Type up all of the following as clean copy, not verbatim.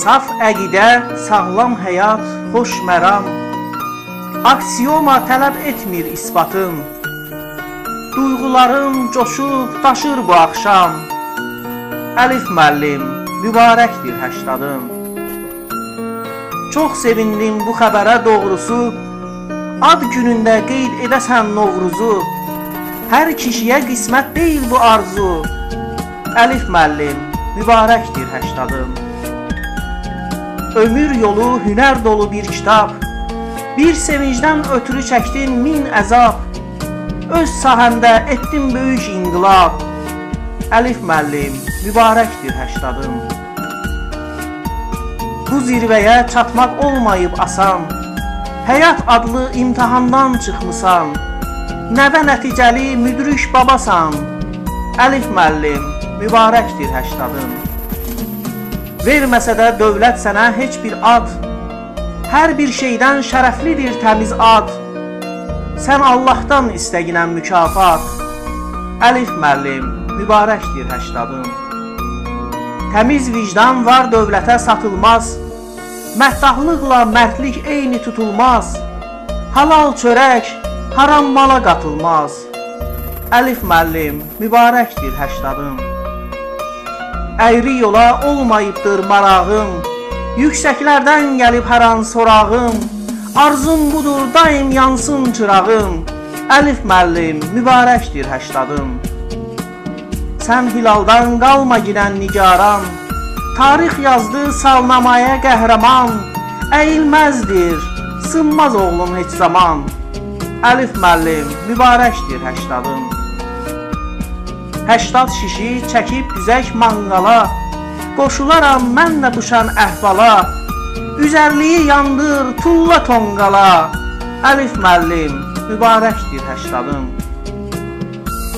Saf əqidə, sağlam həyat, xoş məram, aksiyoma tələb etmir isbatım. Duyğularım coşub, daşır bu axşam. Əlif müəllim, mübarəkdir 80'ım. Çox sevindim bu xəbərə doğrusu, ad günündə qeyd edəsən Novruzu. Hər kişiyə qismət deyil bu arzu. Əlif müəllim, mübarəkdir 80'ım. Ömür yolu hünər dolu bir kitab, bir sevincdən ötürü çəkdin min əzab. Öz sahəndə etdin böyük inqilab. Əlif müəllim, mübarəkdir 80'ım. Bu zirvəyə çatmaq olmayıb asan, həyat adlı imtihandan çıxmısan. Nəvə nəticəli müdrik babasan. Əlif müəllim, mübarəkdir 80'ım. Verməsə də dövlət sənə heç bir ad, hər bir şeydən şərəflidir təmiz ad. Sən Allahdan istəginən mükafat. Əlif müəllim, mübarəkdir 80'ım. Təmiz vicdan var dövlətə satılmaz, məhdahlıqla mərdlik eyni tutulmaz. Halal çörək haram mala qatılmaz. Əlif müəllim, mübarəkdir 80'ım. Əyri yola olmayıbdır marağım, yüksəklərdən gəlib hər an sorağım. Arzum budur daim yansın çırağım. Əlif müəllim, mübarəkdir 80'ım. Sən hilaldan qalma girən nigaran, tarix yazdı salnamaya qəhrəman. Əyilməzdir, sınmaz oğlum heç zaman. Əlif müəllim, mübarəkdir 80'ım. 80 şişi çəkib düzək manqala, qoşularam mən də düşən əhvala. Üzərliyi yandır tulla tonqala. Əlif müəllim, mübarəkdir 80'ım.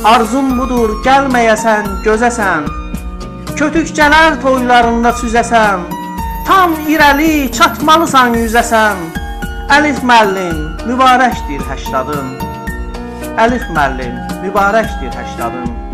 Arzum budur gəlməyəsən gözəsən, kötükcələr toylarında süzəsən. Tam irəli çatmalısan yüzəsən. Əlif müəllim, mübarəkdir 80'ım. Əlif müəllim, mübarəkdir 80'ım.